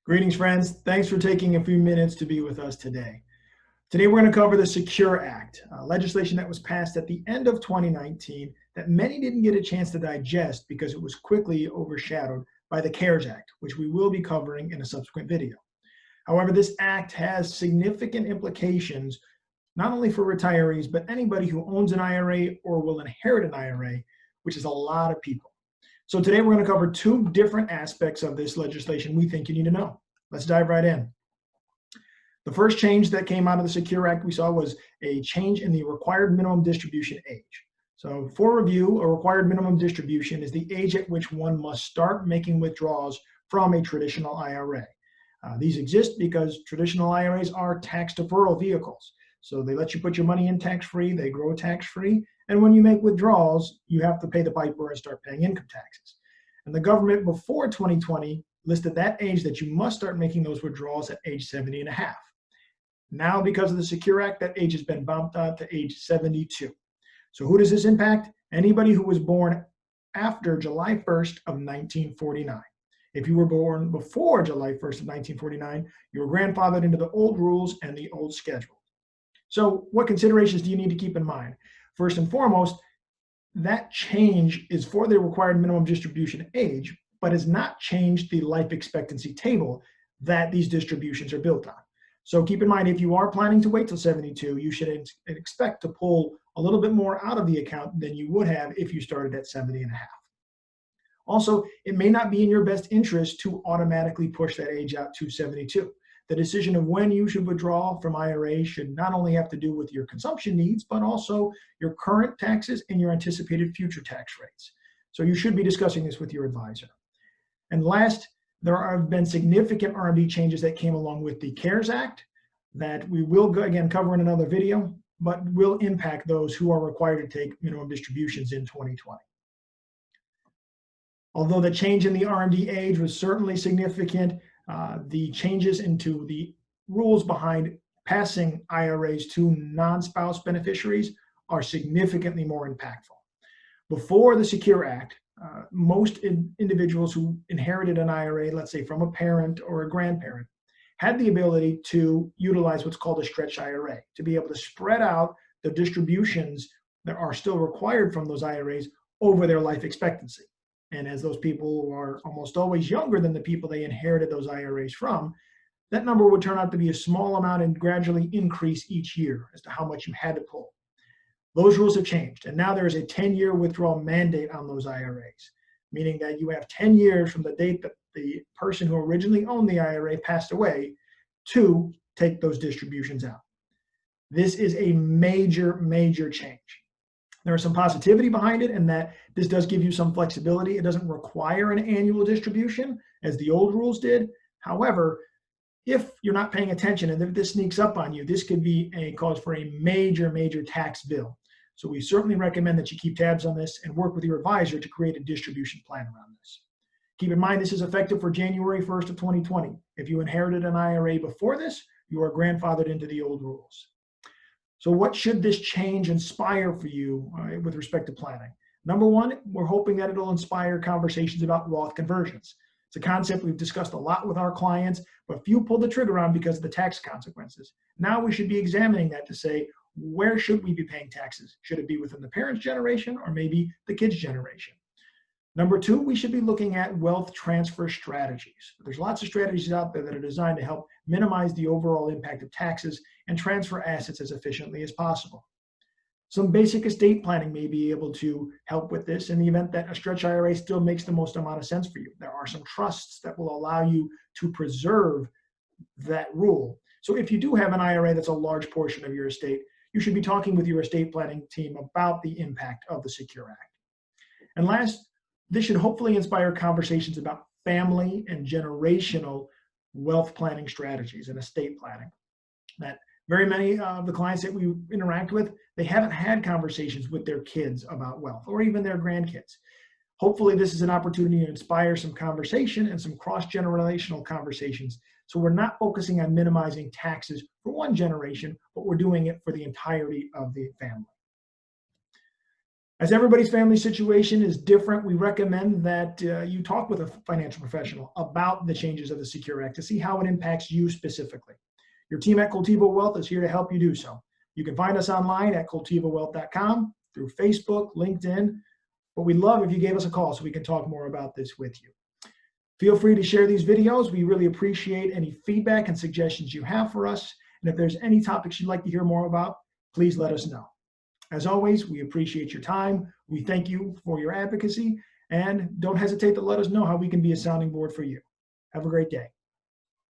Greetings, friends. Thanks for taking a few minutes to be with us today. Today, we're going to cover the Secure Act, legislation that was passed at the end of 2019 that many didn't get a chance to digest because it was quickly overshadowed by the CARES Act, which we will be covering in a subsequent video. However, this act has significant implications, not only for retirees, but anybody who owns an IRA or will inherit an IRA, which is a lot of people. So today we're going to cover two different aspects of this legislation we think you need to know. Let's dive right in. The first change that came out of the Secure Act we saw was a change in the required minimum distribution age. So for review, a required minimum distribution is the age at which one must start making withdrawals from a traditional IRA. These exist because traditional IRAs are tax deferral vehicles. So they let you put your money in tax-free, they grow tax-free, and when you make withdrawals, you have to pay the piper and start paying income taxes. And the government before 2020 listed that age that you must start making those withdrawals at age 70 and a half. Now, because of the Secure Act, that age has been bumped up to age 72. So who does this impact? Anybody who was born after July 1st of 1949. If you were born before July 1st of 1949, you were grandfathered into the old rules and the old schedule. So what considerations do you need to keep in mind? First and foremost, that change is for the required minimum distribution age, but has not changed the life expectancy table that these distributions are built on. So keep in mind, if you are planning to wait till 72, you should expect to pull a little bit more out of the account than you would have if you started at 70 and a half. Also, it may not be in your best interest to automatically push that age out to 72. The decision of when you should withdraw from IRA should not only have to do with your consumption needs, but also your current taxes and your anticipated future tax rates. So you should be discussing this with your advisor. And last, there have been significant RMD changes that came along with the CARES Act that we will again cover in another video, but will impact those who are required to take minimum distributions in 2020. Although the change in the RMD age was certainly significant, the changes into the rules behind passing IRAs to non-spouse beneficiaries are significantly more impactful. Before the Secure Act, most individuals who inherited an IRA, let's say from a parent or a grandparent, had the ability to utilize what's called a stretch IRA, to be able to spread out the distributions that are still required from those IRAs over their life expectancy. And as those people are almost always younger than the people they inherited those IRAs from, that number would turn out to be a small amount and gradually increase each year as to how much you had to pull. Those rules have changed, and now there is a 10-year withdrawal mandate on those IRAs, meaning that you have 10 years from the date that the person who originally owned the IRA passed away to take those distributions out. This is a major, major change. There is some positivity behind it in that this does give you some flexibility. It doesn't require an annual distribution as the old rules did. However, if you're not paying attention and if this sneaks up on you, this could be a cause for a major, major tax bill. So we certainly recommend that you keep tabs on this and work with your advisor to create a distribution plan around this. Keep in mind, this is effective for January 1st of 2020. If you inherited an IRA before this, you are grandfathered into the old rules. So what should this change inspire for you with respect to planning? Number one, we're hoping that it'll inspire conversations about Roth conversions. It's a concept we've discussed a lot with our clients, but few pull the trigger on because of the tax consequences. Now we should be examining that to say, where should we be paying taxes? Should it be within the parents' generation or maybe the kids' generation? Number two, we should be looking at wealth transfer strategies. There's lots of strategies out there that are designed to help minimize the overall impact of taxes and transfer assets as efficiently as possible. Some basic estate planning may be able to help with this in the event that a stretch IRA still makes the most amount of sense for you. There are some trusts that will allow you to preserve that rule. So if you do have an IRA that's a large portion of your estate, you should be talking with your estate planning team about the impact of the Secure Act. And last, this should hopefully inspire conversations about family and generational wealth planning strategies and estate planning. That very many of the clients that we interact with, they haven't had conversations with their kids about wealth or even their grandkids. Hopefully this is an opportunity to inspire some conversation and some cross-generational conversations. So we're not focusing on minimizing taxes for one generation, but we're doing it for the entirety of the family. As everybody's family situation is different, we recommend that you talk with a financial professional about the changes of the Secure Act to see how it impacts you specifically. Your team at Coltiva Wealth is here to help you do so. You can find us online at coltivawealth.com, through Facebook, LinkedIn, but we'd love if you gave us a call so we can talk more about this with you. Feel free to share these videos. We really appreciate any feedback and suggestions you have for us. And if there's any topics you'd like to hear more about, please let us know. As always, we appreciate your time. We thank you for your advocacy, and don't hesitate to let us know how we can be a sounding board for you. Have a great day.